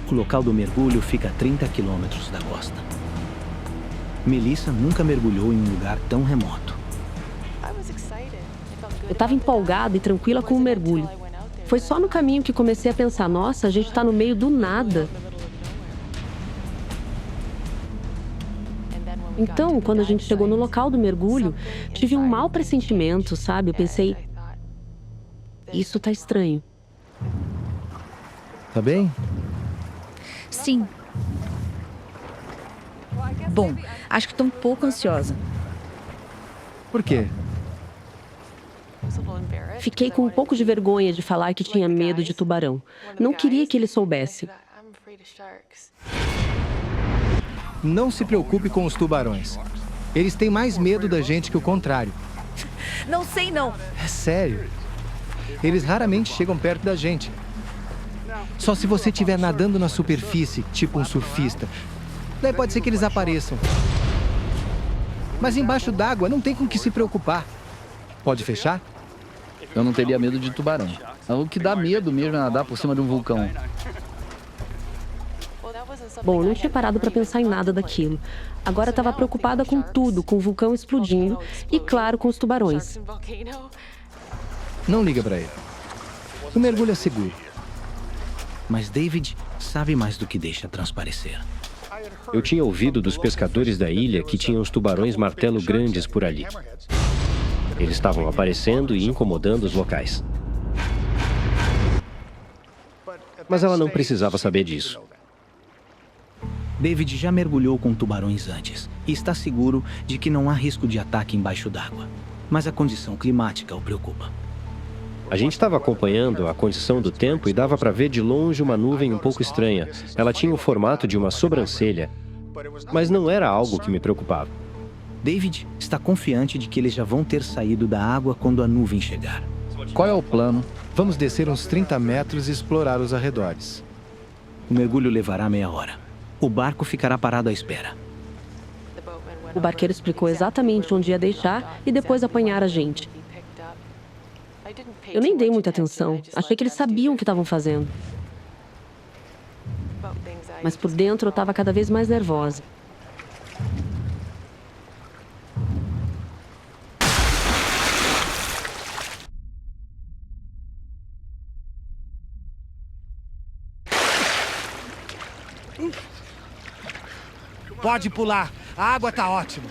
O local do mergulho fica a 30 quilômetros da costa. Melissa nunca mergulhou em um lugar tão remoto. Eu estava empolgada e tranquila com o mergulho. Foi só no caminho que comecei a pensar, nossa, a gente está no meio do nada. Então, quando a gente chegou no local do mergulho, tive um mau pressentimento, sabe? Eu pensei, isso tá estranho. Tá bem? Sim. Bom, acho que estou um pouco ansiosa. Por quê? Fiquei com um pouco de vergonha de falar que tinha medo de tubarão. Não queria que ele soubesse. Não se preocupe com os tubarões. Eles têm mais medo da gente que o contrário. Não sei, não. É sério. Eles raramente chegam perto da gente. Só se você estiver nadando na superfície, tipo um surfista. Daí pode ser que eles apareçam. Mas embaixo d'água não tem com o que se preocupar. Pode fechar? Eu não teria medo de tubarão. O que dá medo mesmo é nadar por cima de um vulcão. Bom, eu não tinha parado para pensar em nada daquilo. Agora estava preocupada com tudo, com o vulcão explodindo e, claro, com os tubarões. Não liga pra ele. O mergulho é seguro. Mas David sabe mais do que deixa transparecer. Eu tinha ouvido dos pescadores da ilha que tinham os tubarões martelo grandes por ali. Eles estavam aparecendo e incomodando os locais. Mas ela não precisava saber disso. David já mergulhou com tubarões antes e está seguro de que não há risco de ataque embaixo d'água. Mas a condição climática o preocupa. A gente estava acompanhando a condição do tempo e dava para ver de longe uma nuvem um pouco estranha. Ela tinha o formato de uma sobrancelha, mas não era algo que me preocupava. David está confiante de que eles já vão ter saído da água quando a nuvem chegar. Qual é o plano? Vamos descer uns 30 metros e explorar os arredores. O mergulho levará meia hora. O barco ficará parado à espera. O barqueiro explicou exatamente onde ia deixar e depois apanhar a gente. Eu nem dei muita atenção. Achei que eles sabiam o que estavam fazendo. Mas por dentro eu estava cada vez mais nervosa. Pode pular. A água tá ótima.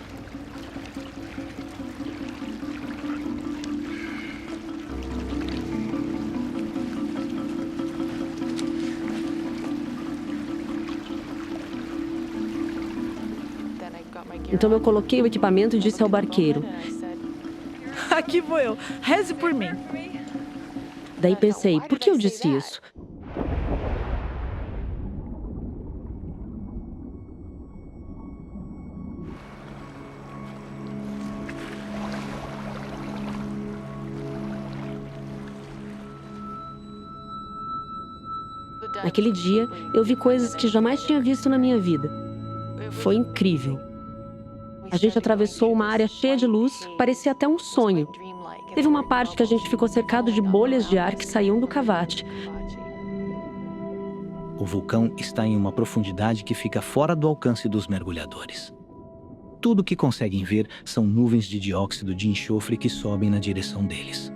Então eu coloquei o equipamento e disse ao barqueiro. Aqui vou eu. Reze por mim. Daí pensei, por que eu disse isso? Naquele dia, eu vi coisas que jamais tinha visto na minha vida. Foi incrível. A gente atravessou uma área cheia de luz, parecia até um sonho. Teve uma parte que a gente ficou cercado de bolhas de ar que saíam do cavate. O vulcão está em uma profundidade que fica fora do alcance dos mergulhadores. Tudo o que conseguem ver são nuvens de dióxido de enxofre que sobem na direção deles.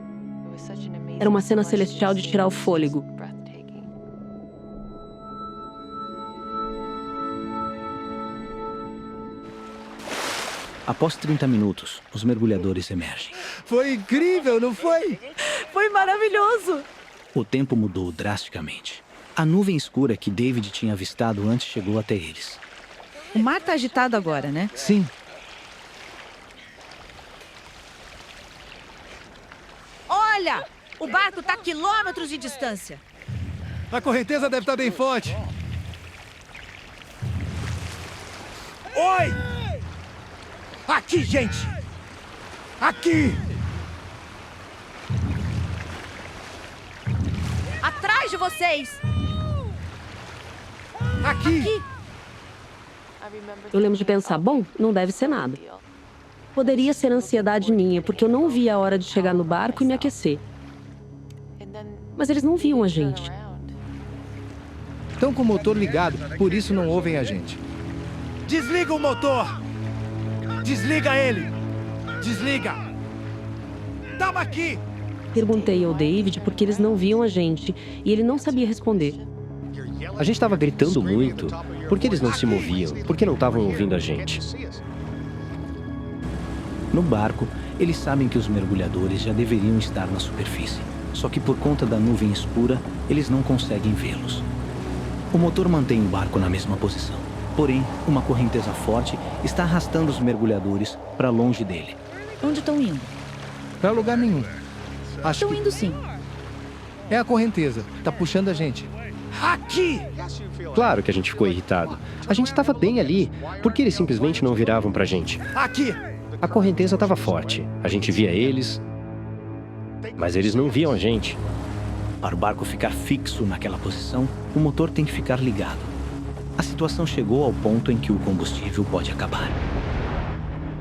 Era uma cena celestial de tirar o fôlego. Após 30 minutos, os mergulhadores emergem. Foi incrível, não foi? Foi maravilhoso. O tempo mudou drasticamente. A nuvem escura que David tinha avistado antes chegou até eles. O mar tá agitado agora, né? Sim. Olha! O barco tá a quilômetros de distância. A correnteza deve estar bem forte. Oi! Aqui, gente! Aqui! Atrás de vocês! Aqui! Eu lembro de pensar, bom, não deve ser nada. Poderia ser ansiedade minha, porque eu não via a hora de chegar no barco e me aquecer. Mas eles não viam a gente. Estão com o motor ligado, por isso não ouvem a gente. Desliga o motor! Desliga ele! Desliga! Tamo aqui! Perguntei ao David porque eles não viam a gente e ele não sabia responder. A gente estava gritando muito. Por que eles não se moviam? Por que não estavam ouvindo a gente? No barco, eles sabem que os mergulhadores já deveriam estar na superfície. Só que por conta da nuvem escura, eles não conseguem vê-los. O motor mantém o barco na mesma posição. Porém, uma correnteza forte está arrastando os mergulhadores para longe dele. Onde estão indo? Pra lugar nenhum. Acho Estão que indo sim. é a correnteza. Tá puxando a gente. Aqui! Claro que a gente ficou irritado. A gente estava bem ali. Por que eles simplesmente não viravam pra gente? Aqui! A correnteza estava forte. A gente via eles, mas eles não viam a gente. Para o barco ficar fixo naquela posição, o motor tem que ficar ligado. A situação chegou ao ponto em que o combustível pode acabar.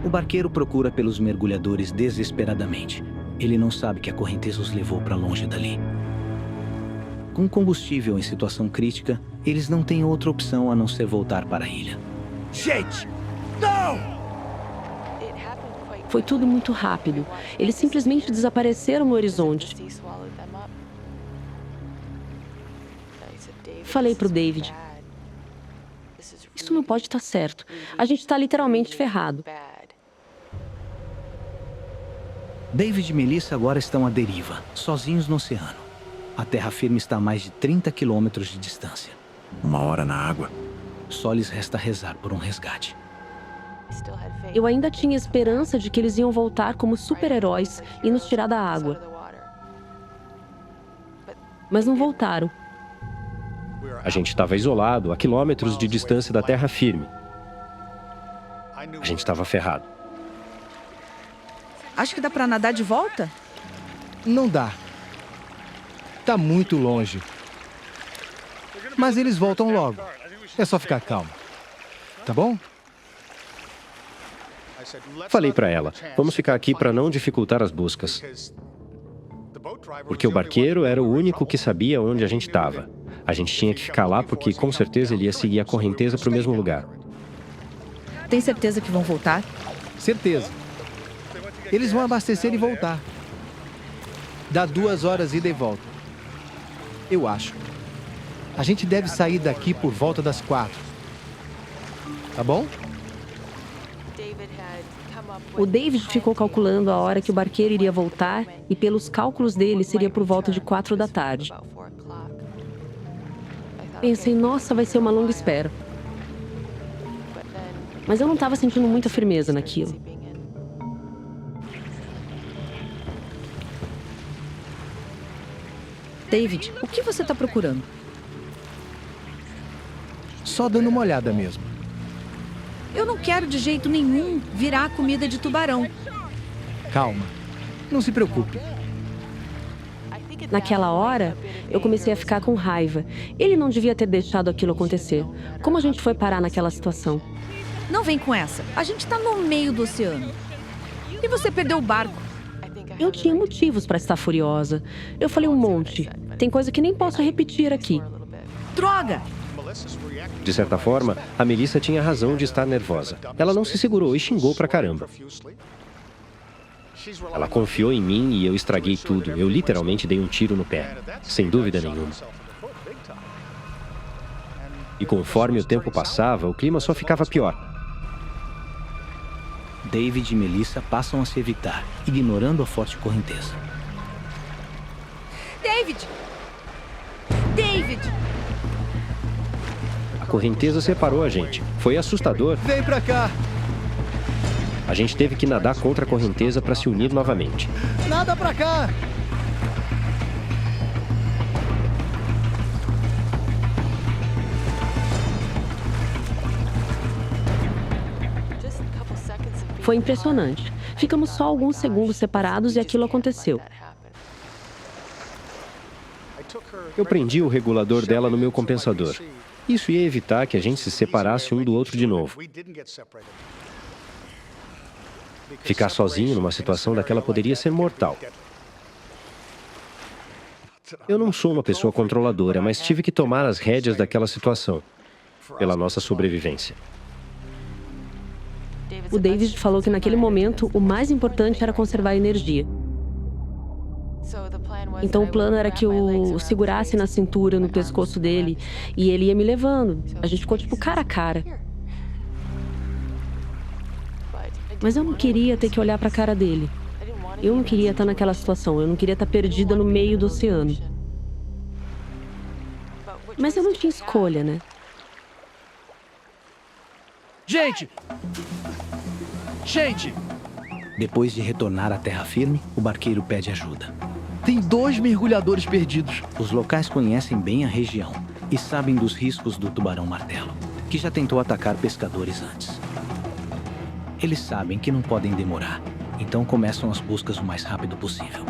O barqueiro procura pelos mergulhadores desesperadamente. Ele não sabe que a correnteza os levou para longe dali. Com combustível em situação crítica, eles não têm outra opção a não ser voltar para a ilha. Gente! Não! Foi tudo muito rápido. Eles simplesmente desapareceram no horizonte. Falei pro David: isso não pode estar certo. A gente está literalmente ferrado. David e Melissa agora estão à deriva, sozinhos no oceano. A terra firme está a mais de 30 quilômetros de distância. 1 hora na água. Só lhes resta rezar por um resgate. Eu ainda tinha esperança de que eles iam voltar como super-heróis e nos tirar da água. Mas não voltaram. A gente estava isolado, a quilômetros de distância da terra firme. A gente estava ferrado. Acho que dá pra nadar de volta? Não dá. Tá muito longe. Mas eles voltam logo. É só ficar calmo. Tá bom? Falei para ela, vamos ficar aqui para não dificultar as buscas. Porque o barqueiro era o único que sabia onde a gente estava. A gente tinha que ficar lá porque com certeza ele ia seguir a correnteza para o mesmo lugar. Tem certeza que vão voltar? Certeza. Eles vão abastecer e voltar. Dá 2 horas ida e volta. Eu acho. A gente deve sair daqui por volta das 4. Tá bom? O David ficou calculando a hora que o barqueiro iria voltar e, pelos cálculos dele, seria por volta de 4 da tarde. Pensei, nossa, vai ser uma longa espera. Mas eu não estava sentindo muita firmeza naquilo. David, o que você está procurando? Só dando uma olhada mesmo. Eu não quero de jeito nenhum virar comida de tubarão. Calma. Não se preocupe. Naquela hora, eu comecei a ficar com raiva. Ele não devia ter deixado aquilo acontecer. Como a gente foi parar naquela situação? Não vem com essa. A gente tá no meio do oceano. E você perdeu o barco. Eu tinha motivos para estar furiosa. Eu falei um monte. Tem coisa que nem posso repetir aqui. Droga! De certa forma, a Melissa tinha razão de estar nervosa. Ela não se segurou e xingou pra caramba. Ela confiou em mim e eu estraguei tudo. Eu literalmente dei um tiro no pé. Sem dúvida nenhuma. E conforme o tempo passava, o clima só ficava pior. David e Melissa passam a se evitar, ignorando a forte correnteza. David! David! A correnteza separou a gente. Foi assustador. Vem pra cá! A gente teve que nadar contra a correnteza para se unir novamente. Nada pra cá! Foi impressionante. Ficamos só alguns segundos separados e aquilo aconteceu. Eu prendi o regulador dela no meu compensador. Isso ia evitar que a gente se separasse um do outro de novo. Ficar sozinho numa situação daquela poderia ser mortal. Eu não sou uma pessoa controladora, mas tive que tomar as rédeas daquela situação, pela nossa sobrevivência. O David falou que naquele momento o mais importante era conservar a energia. Então o plano era que eu segurasse na cintura, no pescoço dele, e ele ia me levando. A gente ficou tipo cara a cara. Mas eu não queria ter que olhar para a cara dele. Eu não queria estar naquela situação, eu não queria estar perdida no meio do oceano. Mas eu não tinha escolha, né? Gente! Gente! Depois de retornar à terra firme, o barqueiro pede ajuda. Tem 2 mergulhadores perdidos. Os locais conhecem bem a região e sabem dos riscos do tubarão-martelo, que já tentou atacar pescadores antes. Eles sabem que não podem demorar, então começam as buscas o mais rápido possível.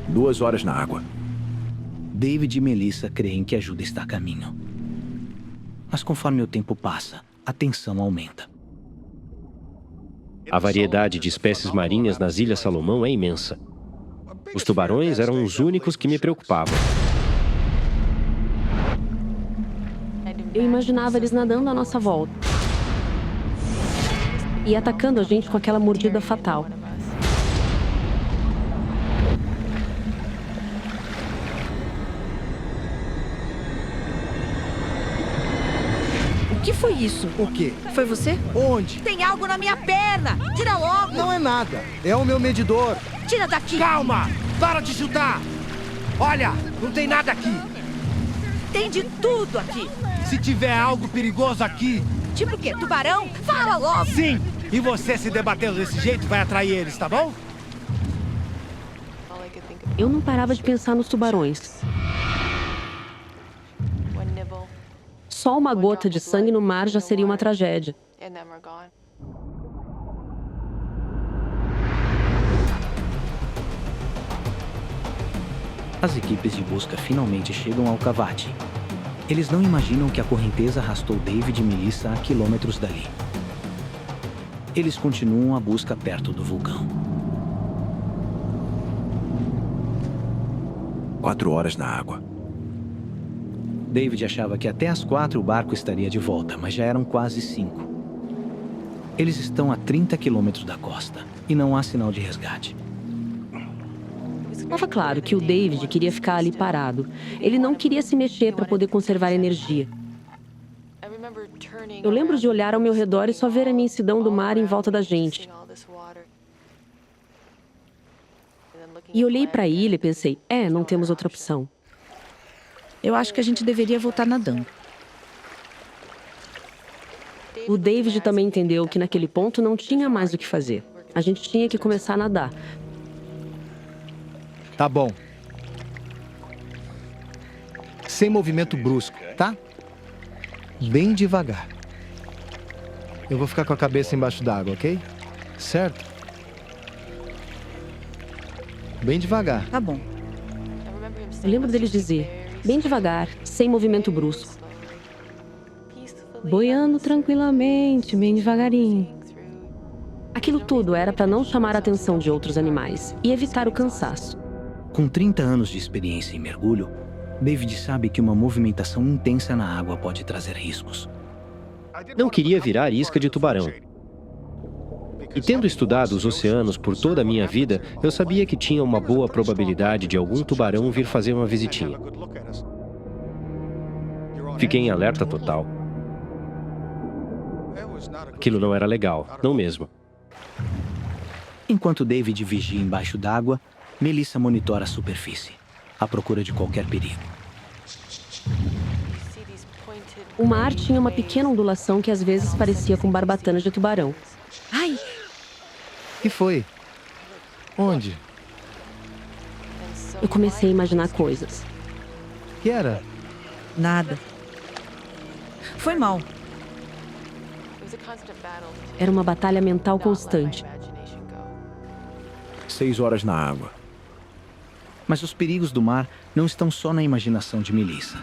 2 horas na água. David e Melissa creem que ajuda está a caminho. Mas conforme o tempo passa, a tensão aumenta. A variedade de espécies marinhas nas Ilhas Salomão é imensa. Os tubarões eram os únicos que me preocupavam. Eu imaginava eles nadando à nossa volta e atacando a gente com aquela mordida fatal. O que foi isso? O quê? Foi você? Onde? Tem algo na minha perna! Tira logo! Não é nada. É o meu medidor. Tira daqui! Calma! Para de chutar! Olha, não tem nada aqui. Tem de tudo aqui! Se tiver algo perigoso aqui, Tipo o quê? Tubarão? Fala logo! sim! E você se debatendo desse jeito vai atrair eles, tá bom? Eu não parava de pensar nos tubarões. Só uma gota de sangue no mar já seria uma tragédia. As equipes de busca finalmente chegam ao cavate. Eles não imaginam que a correnteza arrastou David e Melissa a quilômetros dali. Eles continuam a busca perto do vulcão. 4 horas na água. David achava que até às 4 o barco estaria de volta, mas já eram quase 5. Eles estão a 30 quilômetros da costa e não há sinal de resgate. Estava claro que o David queria ficar ali parado. Ele não queria se mexer para poder conservar energia. Eu lembro de olhar ao meu redor e só ver a imensidão do mar em volta da gente. E olhei para a ilha e pensei, não temos outra opção. Eu acho que a gente deveria voltar nadando. O David também entendeu que naquele ponto não tinha mais o que fazer. A gente tinha que começar a nadar. Tá bom. Sem movimento brusco, tá? Bem devagar. Eu vou ficar com a cabeça embaixo d'água, ok? Certo? Bem devagar. Tá bom. Eu lembro dele dizer, bem devagar, sem movimento brusco. Boiando tranquilamente, bem devagarinho. Aquilo tudo era para não chamar a atenção de outros animais e evitar o cansaço. Com 30 anos de experiência em mergulho, David sabe que uma movimentação intensa na água pode trazer riscos. Não queria virar isca de tubarão. E tendo estudado os oceanos por toda a minha vida, eu sabia que tinha uma boa probabilidade de algum tubarão vir fazer uma visitinha. Fiquei em alerta total. Aquilo não era legal, não mesmo. Enquanto David vigia embaixo d'água, Melissa monitora a superfície, à procura de qualquer perigo. O mar tinha uma pequena ondulação que às vezes parecia com barbatanas de tubarão. Ai, Que foi? Onde? Eu comecei a imaginar coisas. Que era? nada. Foi mal. Era uma batalha mental constante. 6 horas na água. Mas os perigos do mar não estão só na imaginação de Melissa.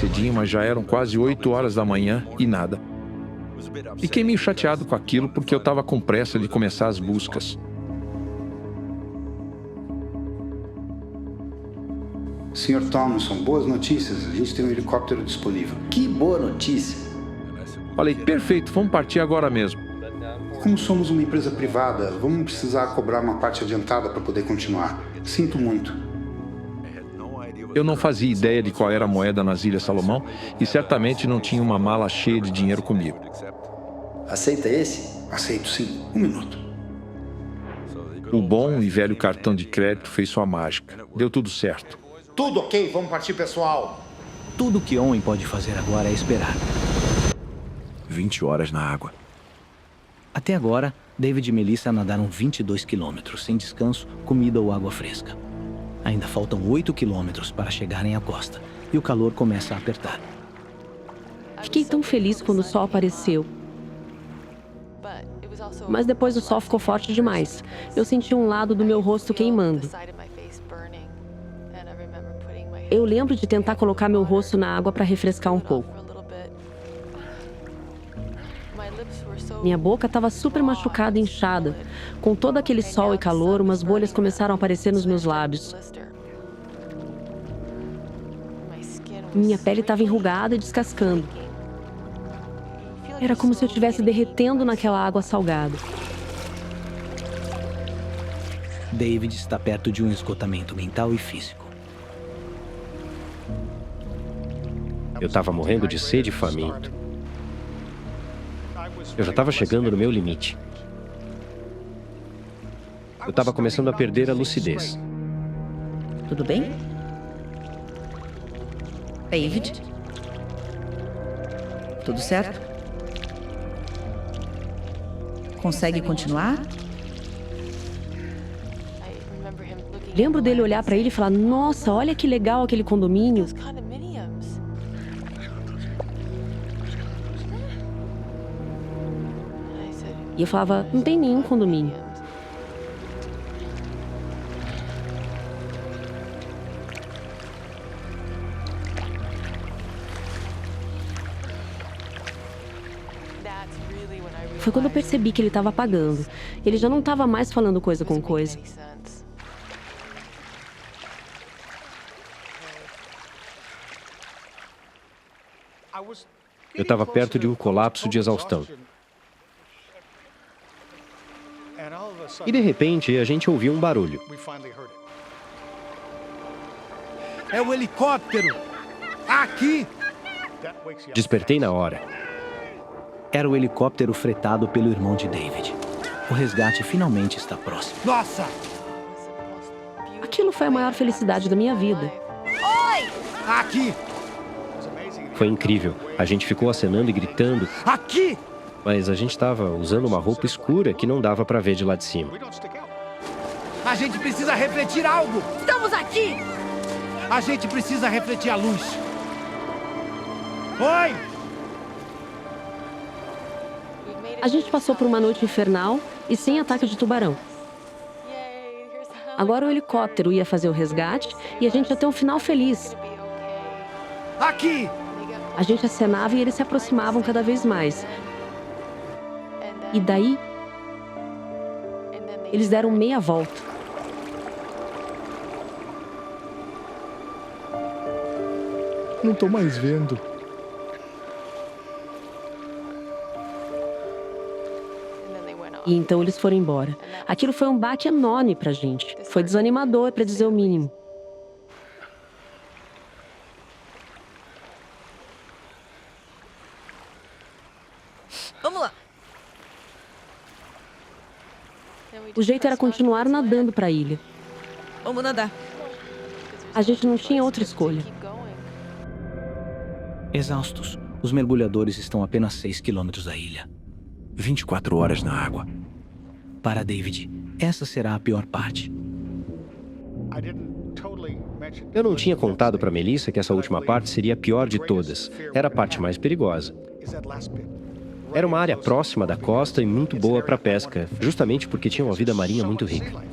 cedinho, mas já eram quase 8 horas da manhã e nada. Fiquei meio chateado com aquilo porque eu estava com pressa de começar as buscas. Sr. Thompson, boas notícias. A gente tem um helicóptero disponível. Que boa notícia. Falei, perfeito, vamos partir agora mesmo. Como somos uma empresa privada, vamos precisar cobrar uma parte adiantada para poder continuar. Sinto muito. Eu não fazia ideia de qual era a moeda nas Ilhas Salomão e certamente não tinha uma mala cheia de dinheiro comigo. Aceita esse? Aceito sim. Um minuto. O bom e velho cartão de crédito fez sua mágica. Deu tudo certo. Tudo ok, vamos partir, pessoal. Tudo que Owen pode fazer agora é esperar. 20 horas na água. Até agora, David e Melissa nadaram 22 quilômetros, sem descanso, comida ou água fresca. Ainda faltam 8 quilômetros para chegarem à costa, e o calor começa a apertar. Fiquei tão feliz quando o sol apareceu. Mas depois o sol ficou forte demais. Eu senti um lado do meu rosto queimando. Eu lembro de tentar colocar meu rosto na água para refrescar um pouco. Minha boca estava super machucada e inchada. Com todo aquele sol e calor, umas bolhas começaram a aparecer nos meus lábios. Minha pele estava enrugada e descascando. Era como se eu estivesse derretendo naquela água salgada. David está perto de um esgotamento mental e físico. Eu estava morrendo de sede e faminto. Eu já estava chegando no meu limite. Eu estava começando a perder a lucidez. Tudo bem? David? Tudo certo? Consegue continuar? Lembro dele olhar para ele e falar: nossa, olha que legal aquele condomínio. E eu falava: não tem nenhum condomínio. Foi quando eu percebi que ele estava apagando. Ele já não estava mais falando coisa com coisa. Eu estava perto de um colapso de exaustão. E de repente, a gente ouviu um barulho. É o helicóptero! Aqui! Despertei na hora. Era o helicóptero fretado pelo irmão de David. O resgate finalmente está próximo. Nossa! Aquilo foi a maior felicidade da minha vida. Aqui! Foi incrível. A gente ficou acenando e gritando, Aqui! mas a gente estava usando uma roupa escura que não dava para ver de lá de cima. A gente precisa refletir algo! Estamos aqui! A gente precisa refletir a luz. Oi! A gente passou por uma noite infernal e sem ataque de tubarão. Agora o helicóptero ia fazer o resgate e a gente ia ter um final feliz. Aqui! A gente acenava e eles se aproximavam cada vez mais. E daí, eles deram meia volta. Não tô mais vendo. E então eles foram embora. Aquilo foi um baque enorme pra gente. Foi desanimador, pra dizer o mínimo. Vamos lá. O jeito era continuar nadando pra ilha. Vamos nadar. A gente não tinha outra escolha. Exaustos, os mergulhadores estão a apenas 6 quilômetros da ilha. 24 horas na água. Para David, essa será a pior parte. Eu não tinha contado para Melissa que essa última parte seria a pior de todas. Era a parte mais perigosa. Era uma área próxima da costa e muito boa para pesca, justamente porque tinha uma vida marinha muito rica.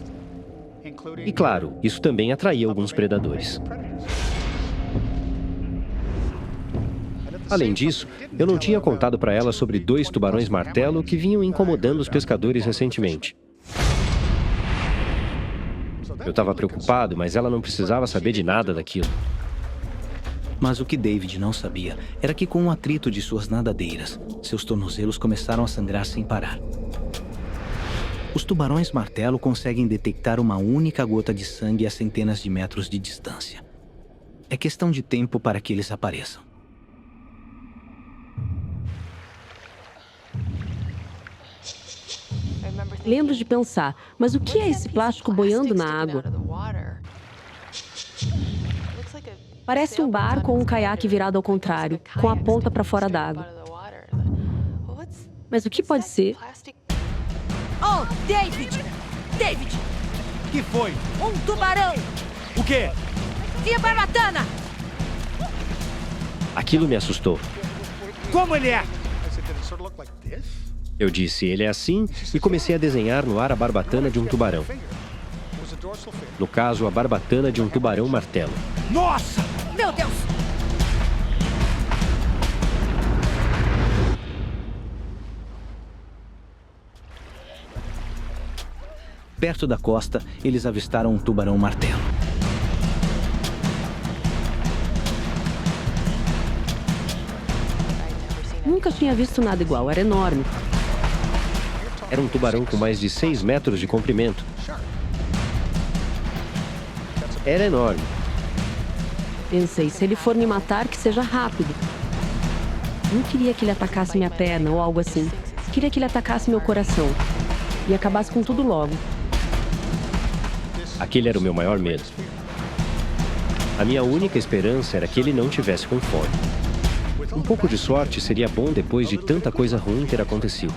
E claro, isso também atraía alguns predadores. Além disso, eu não tinha contado para ela sobre 2 tubarões martelo que vinham incomodando os pescadores recentemente. Eu estava preocupado, mas ela não precisava saber de nada daquilo. Mas o que David não sabia era que com o atrito de suas nadadeiras, seus tornozelos começaram a sangrar sem parar. Os tubarões martelo conseguem detectar uma única gota de sangue a centenas de metros de distância. É questão de tempo para que eles apareçam. Lembro de pensar, mas o que é esse plástico boiando na água? Parece um barco ou um caiaque virado ao contrário, com a ponta para fora d'água. Mas o que pode ser? Oh, David! David! Que foi? Um tubarão! O quê? Via barbatana! Aquilo me assustou. Como ele é? Eu disse, ele é assim, e comecei a desenhar no ar a barbatana de um tubarão. No caso, a barbatana de um tubarão martelo. Nossa! Meu Deus! Perto da costa, eles avistaram um tubarão martelo. Nunca tinha visto nada igual, era enorme. Era um tubarão com mais de 6 metros de comprimento. Era enorme. Pensei, se ele for me matar, que seja rápido. Não queria que ele atacasse minha perna ou algo assim. Queria que ele atacasse meu coração. E acabasse com tudo logo. Aquele era o meu maior medo. A minha única esperança era que ele não tivesse com fome. Um pouco de sorte seria bom depois de tanta coisa ruim ter acontecido.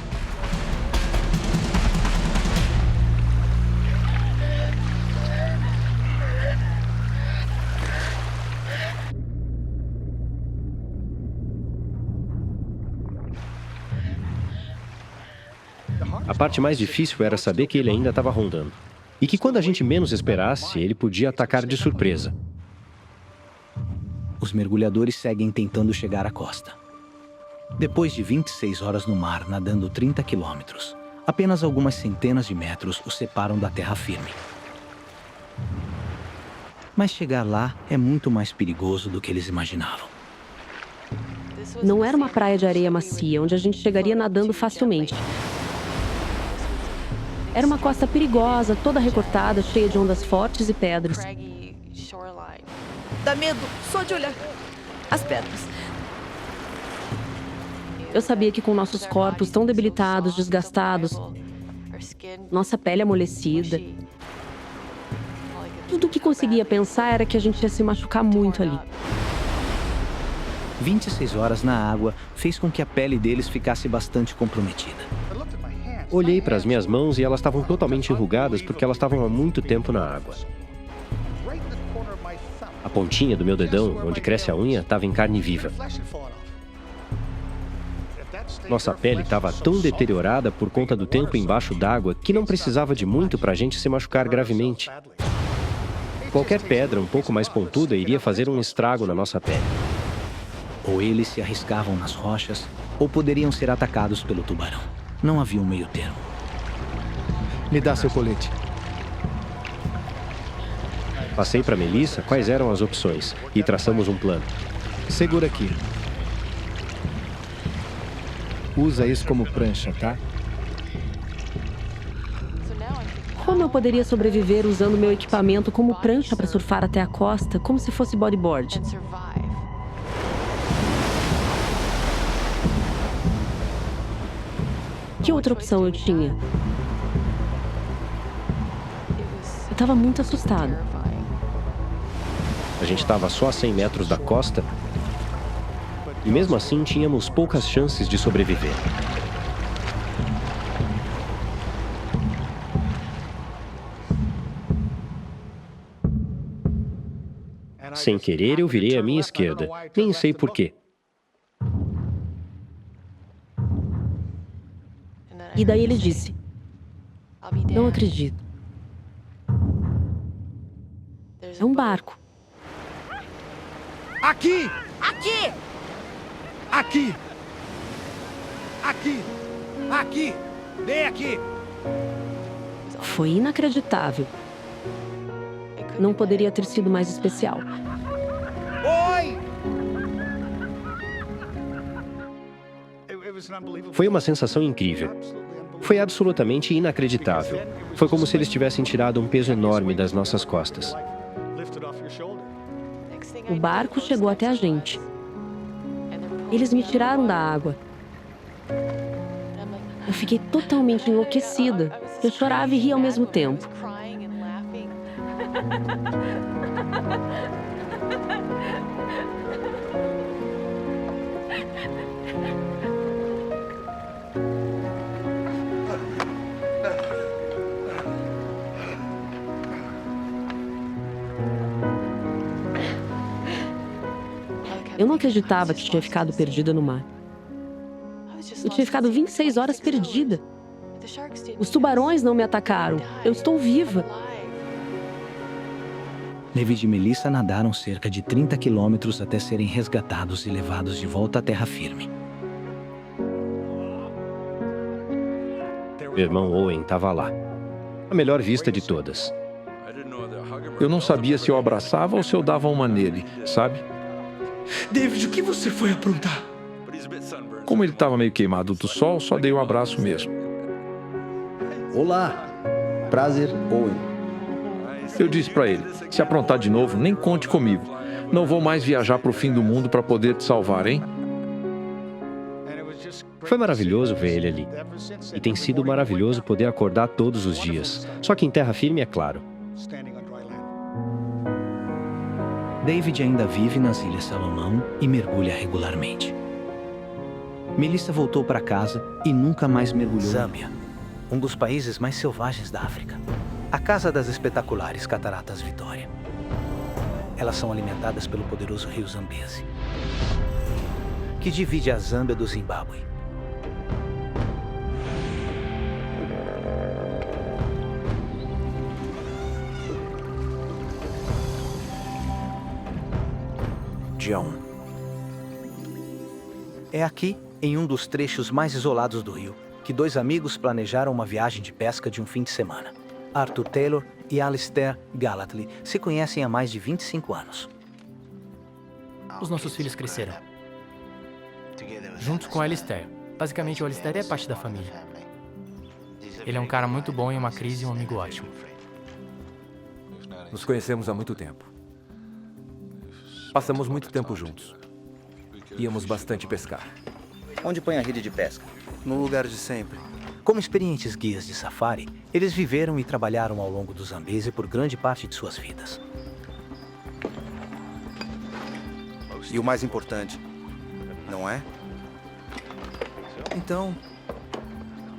A parte mais difícil era saber que ele ainda estava rondando. E que quando a gente menos esperasse, ele podia atacar de surpresa. Os mergulhadores seguem tentando chegar à costa. Depois de 26 horas no mar, nadando 30 quilômetros, apenas algumas centenas de metros os separam da terra firme. Mas chegar lá é muito mais perigoso do que eles imaginavam. Não era uma praia de areia macia, onde a gente chegaria nadando facilmente. Era uma costa perigosa, toda recortada, cheia de ondas fortes e pedras. Dá medo só de olhar as pedras. Eu sabia que com nossos corpos tão debilitados, desgastados, nossa pele amolecida, tudo o que conseguia pensar era que a gente ia se machucar muito ali. 26 horas na água fez com que a pele deles ficasse bastante comprometida. Olhei para as minhas mãos e elas estavam totalmente enrugadas porque elas estavam há muito tempo na água. A pontinha do meu dedão, onde cresce a unha, estava em carne viva. Nossa pele estava tão deteriorada por conta do tempo embaixo d'água que não precisava de muito para a gente se machucar gravemente. Qualquer pedra um pouco mais pontuda iria fazer um estrago na nossa pele. Ou eles se arriscavam nas rochas, ou poderiam ser atacados pelo tubarão. Não havia um meio termo. Me dá seu colete. Passei para Melissa quais eram as opções e traçamos um plano. Segura aqui. Usa isso como prancha, tá? Como eu poderia sobreviver usando meu equipamento como prancha para surfar até a costa, como se fosse bodyboard? Que outra opção eu tinha? Eu estava muito assustado. A gente estava só a 100 metros da costa e mesmo assim tínhamos poucas chances de sobreviver. Sem querer, eu virei à minha esquerda. Nem sei por quê. E daí ele disse: "Não acredito. É um barco." Aqui! Aqui! Aqui! Aqui! Aqui! Vem aqui! Foi inacreditável. Não poderia ter sido mais especial. Oi! Foi uma sensação incrível. Foi absolutamente inacreditável. Foi como se eles tivessem tirado um peso enorme das nossas costas. O barco chegou até a gente. Eles me tiraram da água. Eu fiquei totalmente enlouquecida. Eu chorava e ria ao mesmo tempo. Eu não acreditava que tinha ficado perdida no mar. Eu tinha ficado 26 horas perdida. Os tubarões não me atacaram. Eu estou viva. David e Melissa nadaram cerca de 30 quilômetros até serem resgatados e levados de volta à terra firme. Meu irmão Owen estava lá. A melhor vista de todas. Eu não sabia se eu abraçava ou se eu dava uma nele, sabe? David, o que você foi aprontar? Como ele estava meio queimado do sol, só dei um abraço mesmo. Olá. Prazer, Owen. Eu disse para ele, se aprontar de novo, nem conte comigo. Não vou mais viajar para o fim do mundo para poder te salvar, hein? Foi maravilhoso ver ele ali. E tem sido maravilhoso poder acordar todos os dias. Só que em terra firme, é claro. David ainda vive nas Ilhas Salomão e mergulha regularmente. Melissa voltou para casa e nunca mais mergulhou. Zâmbia, um dos países mais selvagens da África. A casa das espetaculares Cataratas Vitória. Elas são alimentadas pelo poderoso rio Zambezi, que divide a Zâmbia do Zimbábue. Dia 1. É aqui, em um dos trechos mais isolados do rio, que dois amigos planejaram uma viagem de pesca de um fim de semana. Arthur Taylor e Alistair Gallatley se conhecem há mais de 25 anos. Os nossos filhos cresceram juntos com o Alistair. Basicamente, o Alistair é parte da família. Ele é um cara muito bom em uma crise e um amigo ótimo. Nos conhecemos há muito tempo. Passamos muito tempo juntos. Íamos bastante pescar. Onde põe a rede de pesca? No lugar de sempre. Como experientes guias de safari, eles viveram e trabalharam ao longo do Zambezi por grande parte de suas vidas. E o mais importante, não é? Então,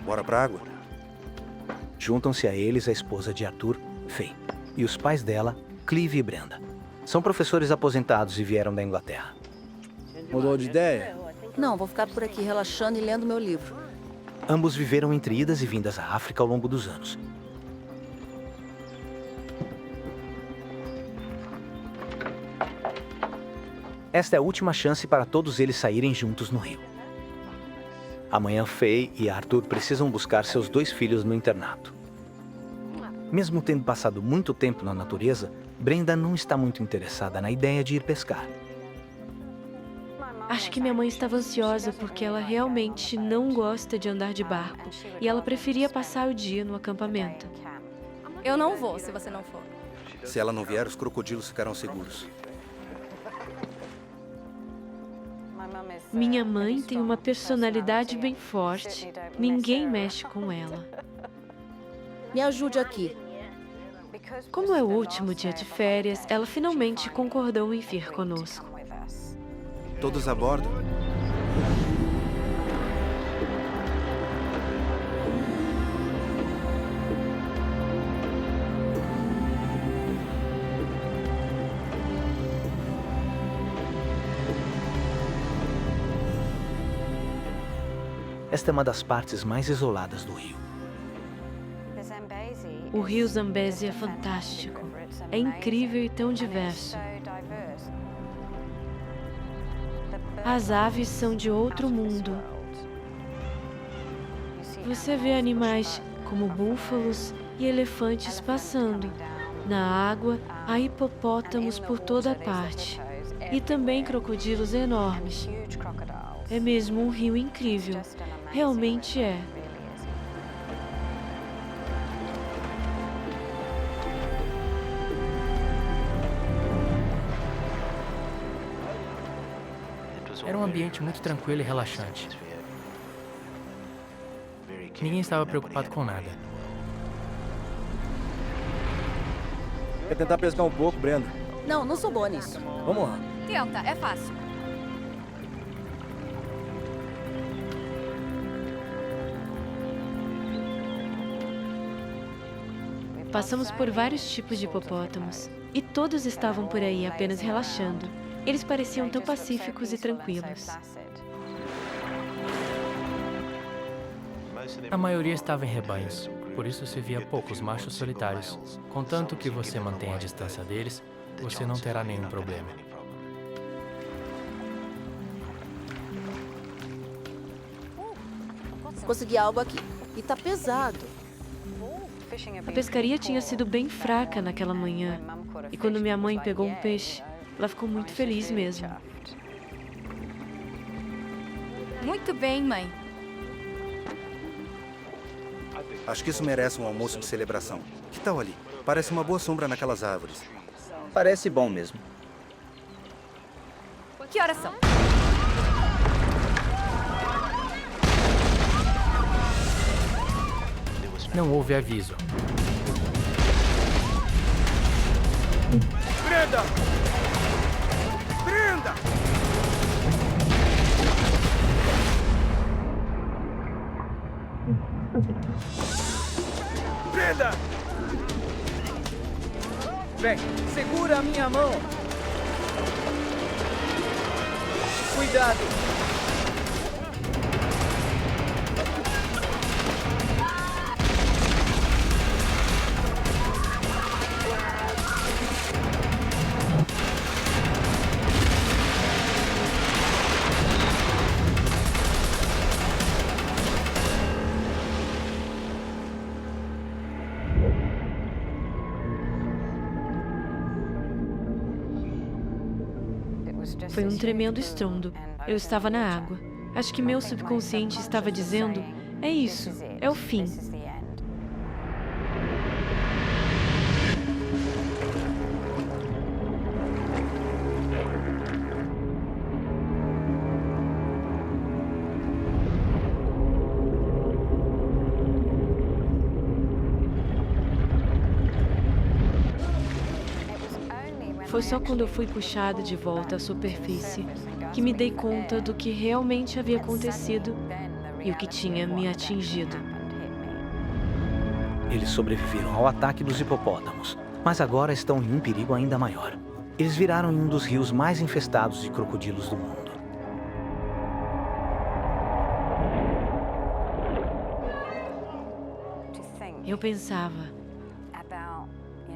bora pra água? Juntam-se a eles a esposa de Arthur, Faye, e os pais dela, Clive e Brenda. São professores aposentados e vieram da Inglaterra. Mudou de ideia? Não, vou ficar por aqui relaxando e lendo meu livro. Ambos viveram entre idas e vindas à África ao longo dos anos. Esta é a última chance para todos eles saírem juntos no rio. Amanhã, Faye e Arthur precisam buscar seus dois filhos no internato. Mesmo tendo passado muito tempo na natureza, Brenda não está muito interessada na ideia de ir pescar. Acho que minha mãe estava ansiosa porque ela realmente não gosta de andar de barco e ela preferia passar o dia no acampamento. Eu não vou, se você não for. Se ela não vier, os crocodilos ficarão seguros. Minha mãe tem uma personalidade bem forte. Ninguém mexe com ela. Me ajude aqui. Como é o último dia de férias, ela finalmente concordou em vir conosco. Todos a bordo? Esta é uma das partes mais isoladas do rio. O rio Zambezi é fantástico. É incrível e tão diverso. As aves são de outro mundo. Você vê animais como búfalos e elefantes passando. Na água, há hipopótamos por toda parte. E também crocodilos enormes. É mesmo um rio incrível. Realmente é. Era um ambiente muito tranquilo e relaxante. Ninguém estava preocupado com nada. Quer tentar pescar um pouco, Brenda? Não, não sou boa nisso. Vamos lá. Tenta, é fácil. Passamos por vários tipos de hipopótamos. E todos estavam por aí apenas relaxando. Eles pareciam tão pacíficos e tranquilos. A maioria estava em rebanhos, por isso se via poucos machos solitários. Contanto que você mantenha a distância deles, você não terá nenhum problema. Consegui algo aqui. E tá pesado. A pescaria tinha sido bem fraca naquela manhã. E quando minha mãe pegou um peixe, ela ficou muito feliz mesmo. Muito bem, mãe. Acho que isso merece um almoço de celebração. Que tal ali? Parece uma boa sombra naquelas árvores. Parece bom mesmo. Que horas são? Não houve aviso. Brenda! Brenda! Brenda! Vem, segura a minha mão. Cuidado. Foi um tremendo estrondo. Eu estava na água. Acho que meu subconsciente estava dizendo: é isso, é o fim. Foi só quando eu fui puxada de volta à superfície que me dei conta do que realmente havia acontecido e o que tinha me atingido. Eles sobreviveram ao ataque dos hipopótamos, mas agora estão em um perigo ainda maior. Eles viraram em um dos rios mais infestados de crocodilos do mundo. Eu pensava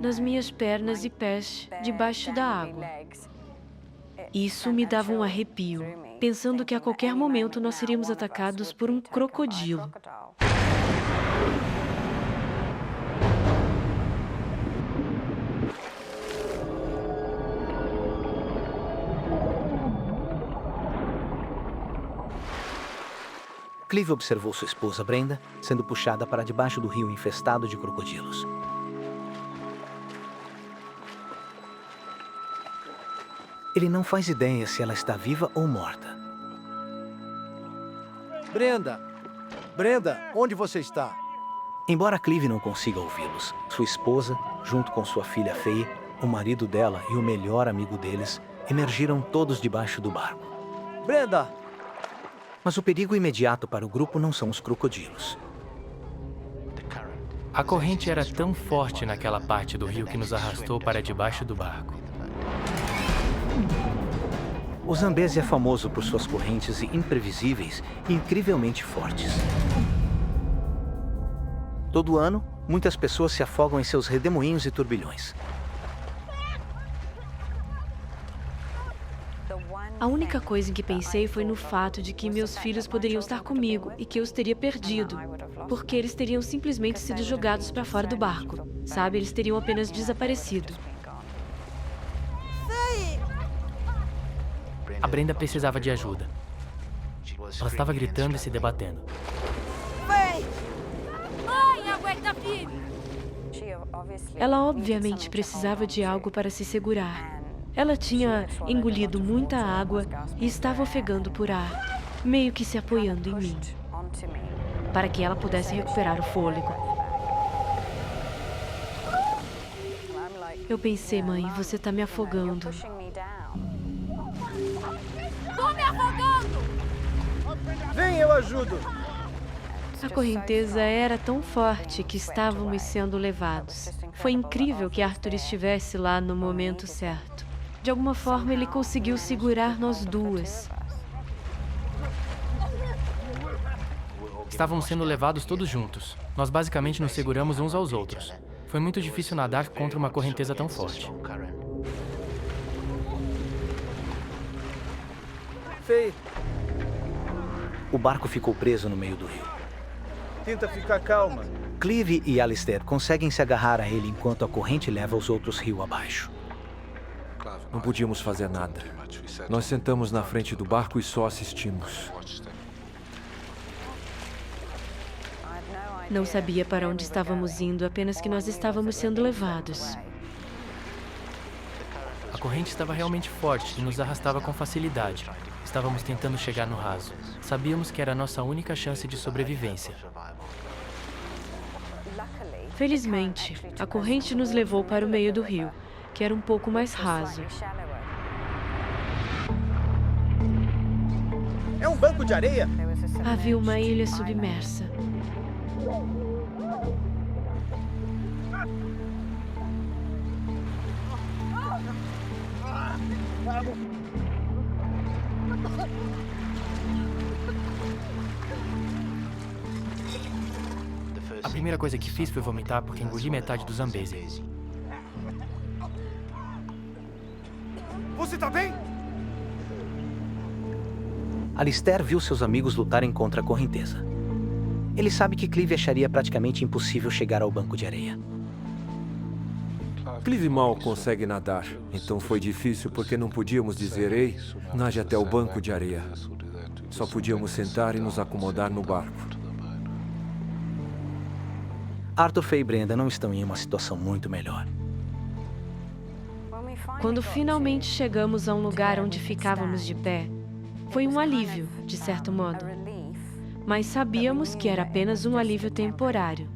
nas minhas pernas e pés debaixo da água. Isso me dava um arrepio, pensando que a qualquer momento nós seríamos atacados por um crocodilo. Clive observou sua esposa Brenda sendo puxada para debaixo do rio infestado de crocodilos. Ele não faz ideia se ela está viva ou morta. Brenda! Brenda, onde você está? Embora Clive não consiga ouvi-los, sua esposa, junto com sua filha Faye, o marido dela e o melhor amigo deles, emergiram todos debaixo do barco. Brenda! Mas o perigo imediato para o grupo não são os crocodilos. A corrente era tão forte naquela parte do rio que nos arrastou para debaixo do barco. O Zambezi é famoso por suas correntes imprevisíveis e incrivelmente fortes. Todo ano, muitas pessoas se afogam em seus redemoinhos e turbilhões. A única coisa em que pensei foi no fato de que meus filhos poderiam estar comigo e que eu os teria perdido, porque eles teriam simplesmente sido jogados para fora do barco. Sabe, eles teriam apenas desaparecido. A Brenda precisava de ajuda. Ela estava gritando e se debatendo. Ela obviamente precisava de algo para se segurar. Ela tinha engolido muita água e estava ofegando por ar, meio que se apoiando em mim, para que ela pudesse recuperar o fôlego. Eu pensei, mãe, você está me afogando. Tô me afogando! Vem, eu ajudo! A correnteza era tão forte que estávamos sendo levados. Foi incrível que Arthur estivesse lá no momento certo. De alguma forma, ele conseguiu segurar nós duas. Estávamos sendo levados todos juntos. Nós basicamente nos seguramos uns aos outros. Foi muito difícil nadar contra uma correnteza tão forte. Faye, O barco ficou preso no meio do rio. tenta ficar calma. Clive e Alistair conseguem se agarrar a ele enquanto a corrente leva os outros rio abaixo. Não podíamos fazer nada. Nós sentamos na frente do barco e só assistimos. Não sabia para onde estávamos indo, apenas que nós estávamos sendo levados. A corrente estava realmente forte e nos arrastava com facilidade. Estávamos tentando chegar no raso. Sabíamos que era a nossa única chance de sobrevivência. Felizmente, a corrente nos levou para o meio do rio, que era um pouco mais raso. É um banco de areia? Havia uma ilha submersa. A primeira coisa que fiz foi vomitar porque engoli metade do Zambezi. Você tá bem? Alistair viu seus amigos lutarem contra a correnteza. Ele sabe que Clive acharia praticamente impossível chegar ao banco de areia. Clive mal consegue nadar, então foi difícil porque não podíamos dizer, ei, nade até o banco de areia. Só podíamos sentar e nos acomodar no barco. Arthur, Faye e Brenda não estão em uma situação muito melhor. Quando finalmente chegamos a um lugar onde ficávamos de pé, foi um alívio, de certo modo. Mas sabíamos que era apenas um alívio temporário.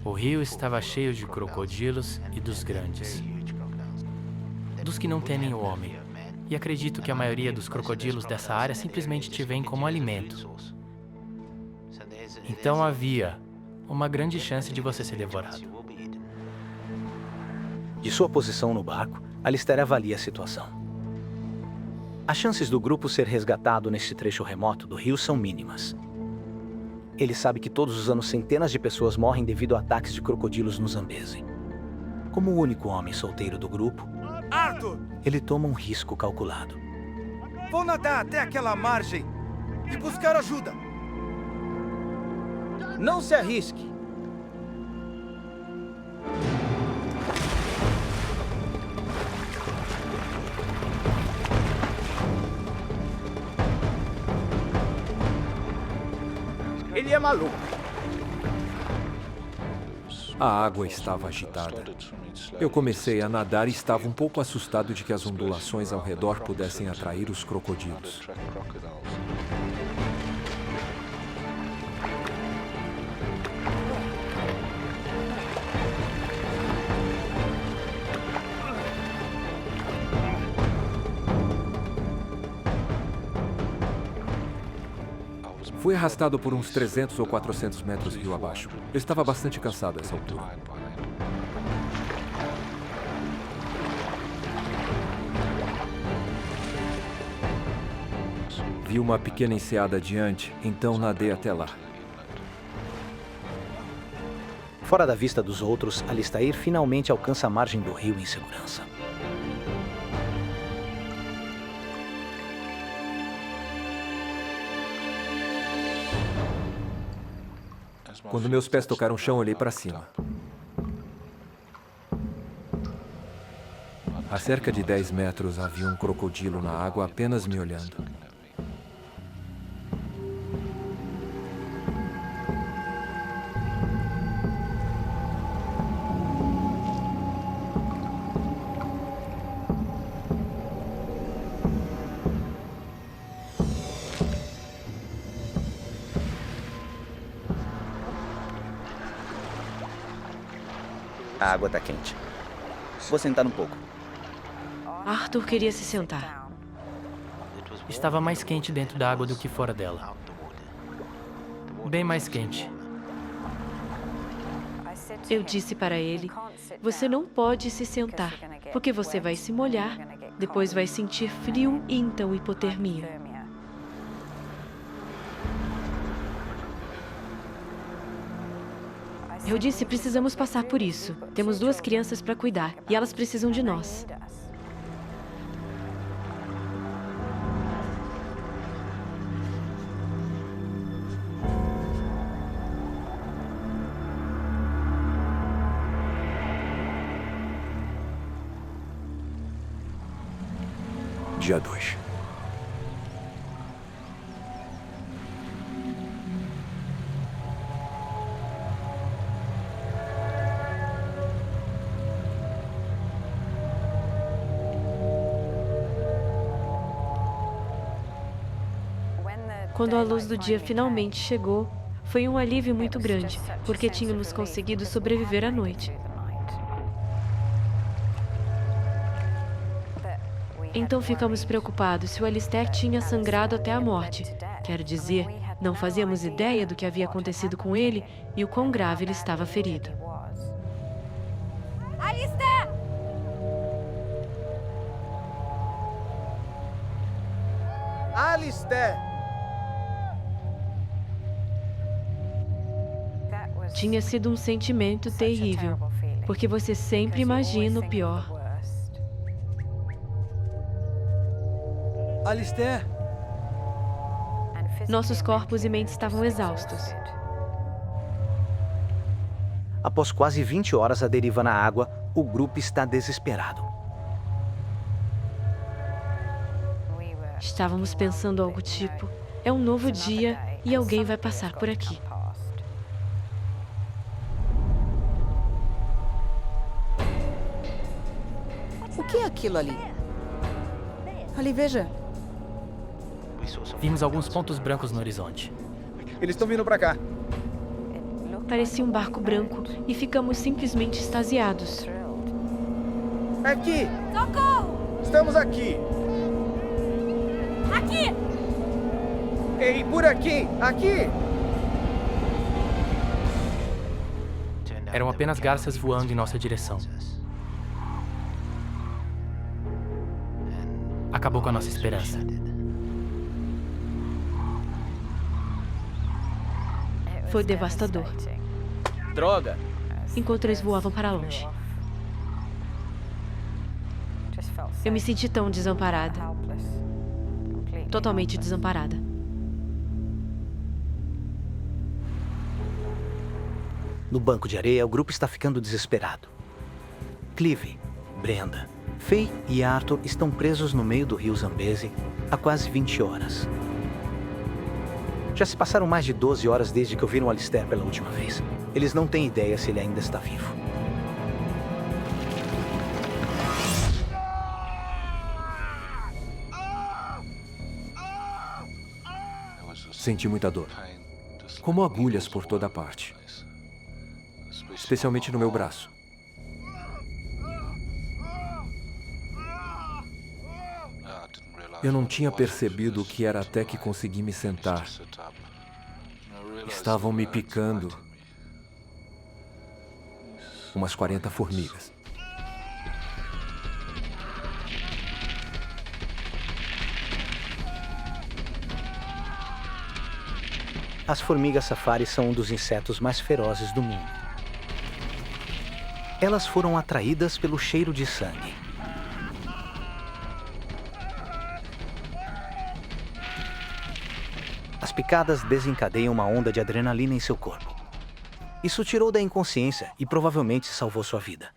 O rio estava cheio de crocodilos e dos grandes. Dos que não temem o homem. E acredito que a maioria dos crocodilos dessa área simplesmente te veem como alimento. Então havia uma grande chance de você ser devorado. De sua posição no barco, Alistair avalia a situação. As chances do grupo ser resgatado neste trecho remoto do rio são mínimas. Ele sabe que todos os anos centenas de pessoas morrem devido a ataques de crocodilos no Zambezi. Como o único homem solteiro do grupo, Arthur! Ele toma um risco calculado. Vou nadar até aquela margem e buscar ajuda. Não se arrisque. Ele é maluco. A água estava agitada. Eu comecei a nadar e estava um pouco assustado de que as ondulações ao redor pudessem atrair os crocodilos. Fui arrastado por uns 300 ou 400 metros rio abaixo. Eu estava bastante cansado a essa altura. Vi uma pequena enseada adiante, então nadei até lá. Fora da vista dos outros, Alistair finalmente alcança a margem do rio em segurança. Quando meus pés tocaram o chão, olhei para cima. A cerca de 10 metros havia um crocodilo na água apenas me olhando. A água tá quente. Vou sentar um pouco. Arthur queria se sentar. Estava mais quente dentro da água do que fora dela. Bem mais quente. Eu disse para ele, você não pode se sentar, porque você vai se molhar, depois vai sentir frio e então hipotermia. Eu disse, precisamos passar por isso. Temos 2 crianças para cuidar e elas precisam de nós. Dia 2. Quando a luz do dia finalmente chegou, foi um alívio muito grande, porque tínhamos conseguido sobreviver à noite. Então ficamos preocupados se o Alistair tinha sangrado até a morte. Quero dizer, não fazíamos ideia do que havia acontecido com ele e o quão grave ele estava ferido. Alistair! Alistair! Tinha sido um sentimento terrível, porque você sempre imagina o pior. Alistair! Nossos corpos e mentes estavam exaustos. Após quase 20 horas à deriva na água, o grupo está desesperado. Estávamos pensando algo tipo, é um novo dia e alguém vai passar por aqui. O que é aquilo ali? Ali, veja. Vimos alguns pontos brancos no horizonte. Eles estão vindo pra cá. Parecia um barco branco e ficamos simplesmente extasiados. Aqui! Socorro! Estamos aqui! Aqui! Ei, por aqui! Aqui! Eram apenas garças voando em nossa direção. Acabou com a nossa esperança. Foi devastador. Droga! Enquanto eles voavam para longe. Eu me senti tão desamparada. Totalmente desamparada. No banco de areia, o grupo está ficando desesperado. Clive, Brenda, Faye e Arthur estão presos no meio do rio Zambezi há quase 20 horas. Já se passaram mais de 12 horas desde que ouviram Alistair pela última vez. Eles não têm ideia se ele ainda está vivo. Senti muita dor. Como agulhas por toda parte. Especialmente no meu braço. Eu não tinha percebido o que era até que consegui me sentar. Estavam me picando. Umas 40 formigas. As formigas safari são um dos insetos mais ferozes do mundo. Elas foram atraídas pelo cheiro de sangue. As picadas desencadeiam uma onda de adrenalina em seu corpo. Isso tirou da inconsciência e provavelmente salvou sua vida.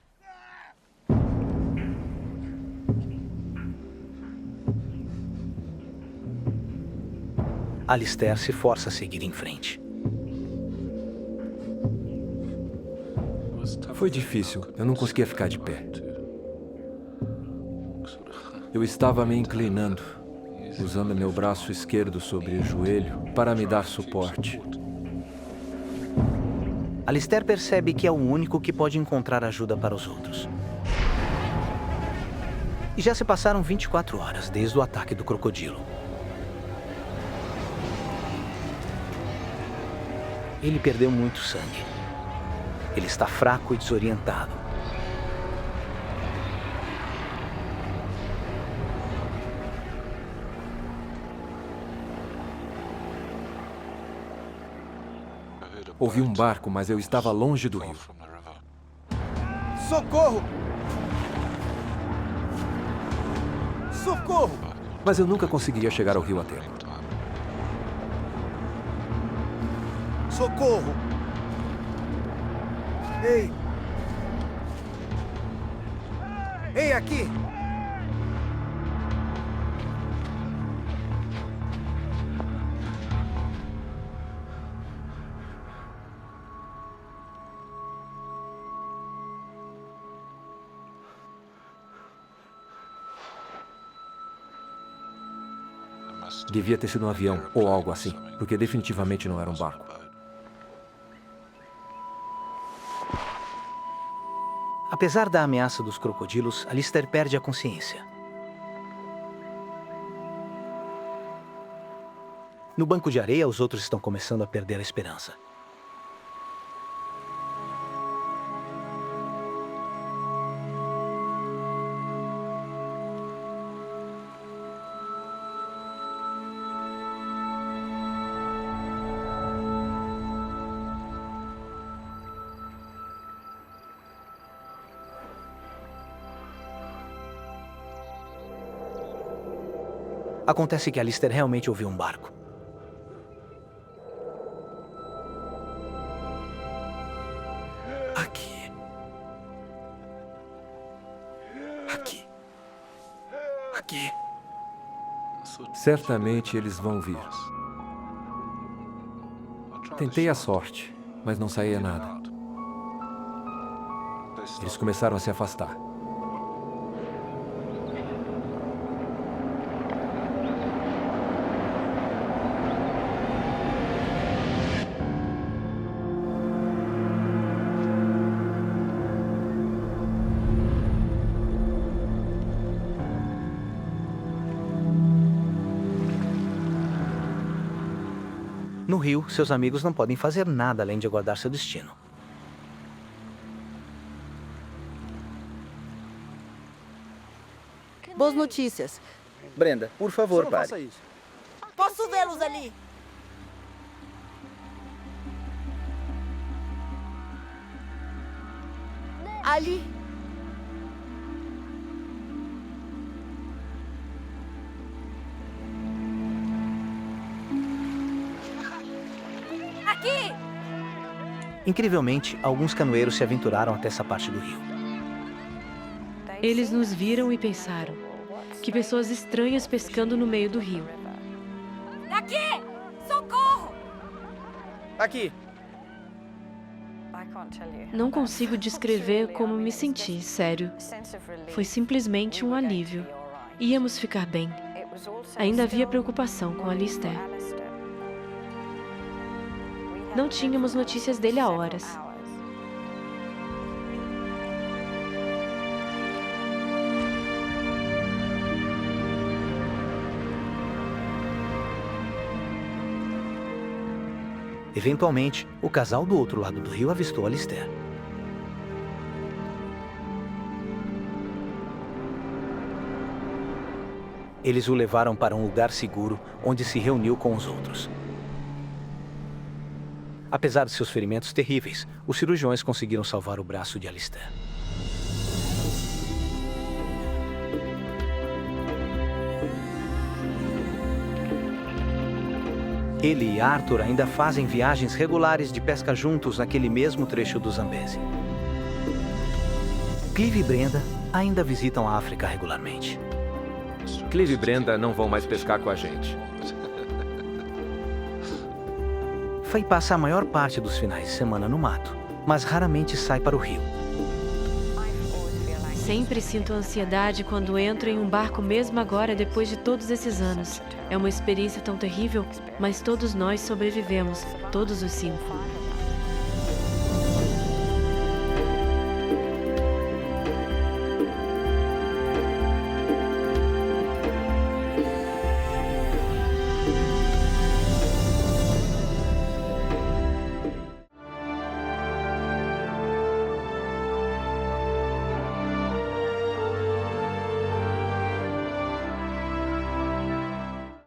Alistair se força a seguir em frente. Foi difícil. Eu não conseguia ficar de pé. Eu estava me inclinando, usando meu braço esquerdo sobre o joelho para me dar suporte. Alistair percebe que é o único que pode encontrar ajuda para os outros. E já se passaram 24 horas desde o ataque do crocodilo. Ele perdeu muito sangue. Ele está fraco e desorientado. Ouvi um barco, mas eu estava longe do rio. Socorro! Socorro! Mas eu nunca conseguia chegar ao rio a tempo. Socorro! Ei! Ei, aqui! Devia ter sido um avião ou algo assim, porque definitivamente não era um barco. Apesar da ameaça dos crocodilos, Alistair perde a consciência. No banco de areia, os outros estão começando a perder a esperança. Acontece que Alistair realmente ouviu um barco. Aqui. Aqui. Aqui. Certamente eles vão vir. Tentei a sorte, mas não saía nada. Eles começaram a se afastar. No rio, seus amigos não podem fazer nada além de aguardar seu destino. Boas notícias. Brenda, por favor, pare. Posso vê-los ali? Ali. Aqui! Incrivelmente, alguns canoeiros se aventuraram até essa parte do rio. Eles nos viram e pensaram: que pessoas estranhas pescando no meio do rio. Aqui! Socorro! Aqui! Não consigo descrever como me senti, sério. Foi simplesmente um alívio. Íamos ficar bem. Ainda havia preocupação com Alistair. Não tínhamos notícias dele há horas. Eventualmente, o casal do outro lado do rio avistou Alistair. Eles o levaram para um lugar seguro, onde se reuniu com os outros. Apesar de seus ferimentos terríveis, os cirurgiões conseguiram salvar o braço de Alistair. Ele e Arthur ainda fazem viagens regulares de pesca juntos naquele mesmo trecho do Zambezi. Clive e Brenda ainda visitam a África regularmente. Clive e Brenda não vão mais pescar com a gente. Faye passa a maior parte dos finais de semana no mato, mas raramente sai para o rio. Sempre sinto ansiedade quando entro em um barco, mesmo agora, depois de todos esses anos. É uma experiência tão terrível, mas todos nós sobrevivemos, todos os 5.